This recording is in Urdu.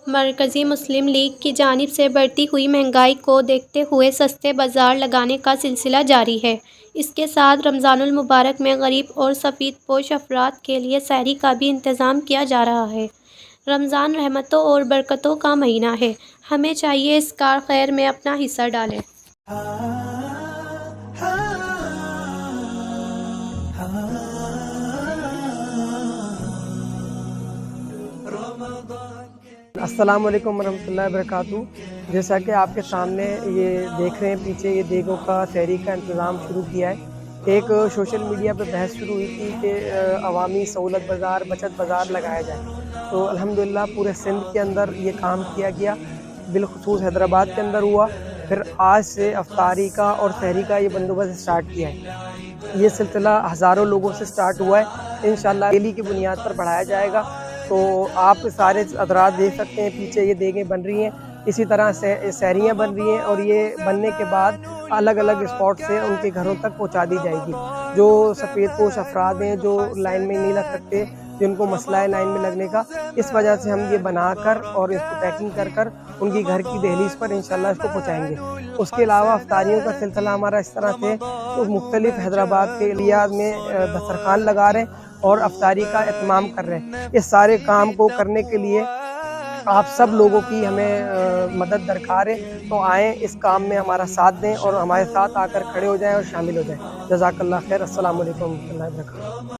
مرکزی مسلم لیگ کی جانب سے بڑھتی ہوئی مہنگائی کو دیکھتے ہوئے سستے بازار لگانے کا سلسلہ جاری ہے۔ اس کے ساتھ رمضان المبارک میں غریب اور سفید پوش افراد کے لیے سحری کا بھی انتظام کیا جا رہا ہے۔ رمضان رحمتوں اور برکتوں کا مہینہ ہے، ہمیں چاہیے اس کار خیر میں اپنا حصہ ڈالیں۔ السلام علیکم ورحمۃ اللہ وبرکاتہ۔ جیسا کہ آپ کے سامنے یہ دیکھ رہے ہیں، پیچھے یہ دیگوں کا سحری کا انتظام شروع کیا ہے۔ ایک سوشل میڈیا پہ بحث شروع ہوئی تھی کہ عوامی سہولت بازار، بچت بازار لگایا جائے، تو الحمدللہ پورے سندھ کے اندر یہ کام کیا گیا، بالخصوص حیدرآباد کے اندر ہوا۔ پھر آج سے افطاری کا اور سحری کا یہ بندوبست سٹارٹ کیا ہے۔ یہ سلسلہ ہزاروں لوگوں سے سٹارٹ ہوا ہے، انشاءاللہ ڈیلی کی بنیاد پر بڑھایا جائے گا۔ تو آپ سارے حضرات دیکھ سکتے ہیں، پیچھے یہ دیگیں بن رہی ہیں، اسی طرح سحریاں بن رہی ہیں، اور یہ بننے کے بعد الگ الگ اسپاٹ سے ان کے گھروں تک پہنچا دی جائے گی۔ جو سفید پوش افراد ہیں، جو لائن میں نہیں لگ سکتے، جن کو مسئلہ ہے لائن میں لگنے کا، اس وجہ سے ہم یہ بنا کر اور اس کو پیکنگ کر کر ان کی گھر کی دہلیز پر انشاءاللہ اس کو پہنچائیں گے۔ اس کے علاوہ افطاریوں کا سلسلہ ہمارا اس طرح سے تو مختلف حیدرآباد کے ایریاز میں دسترخوان لگا رہے ہیں اور افطاری کا اہتمام کر رہے ہیں۔ اس سارے کام کو کرنے کے لیے آپ سب لوگوں کی ہمیں مدد درکار ہے، تو آئیں اس کام میں ہمارا ساتھ دیں اور ہمارے ساتھ آ کر کھڑے ہو جائیں اور شامل ہو جائیں۔ جزاک اللہ خیر۔ السلام علیکم ورحمۃ اللہ وبرکاتہ۔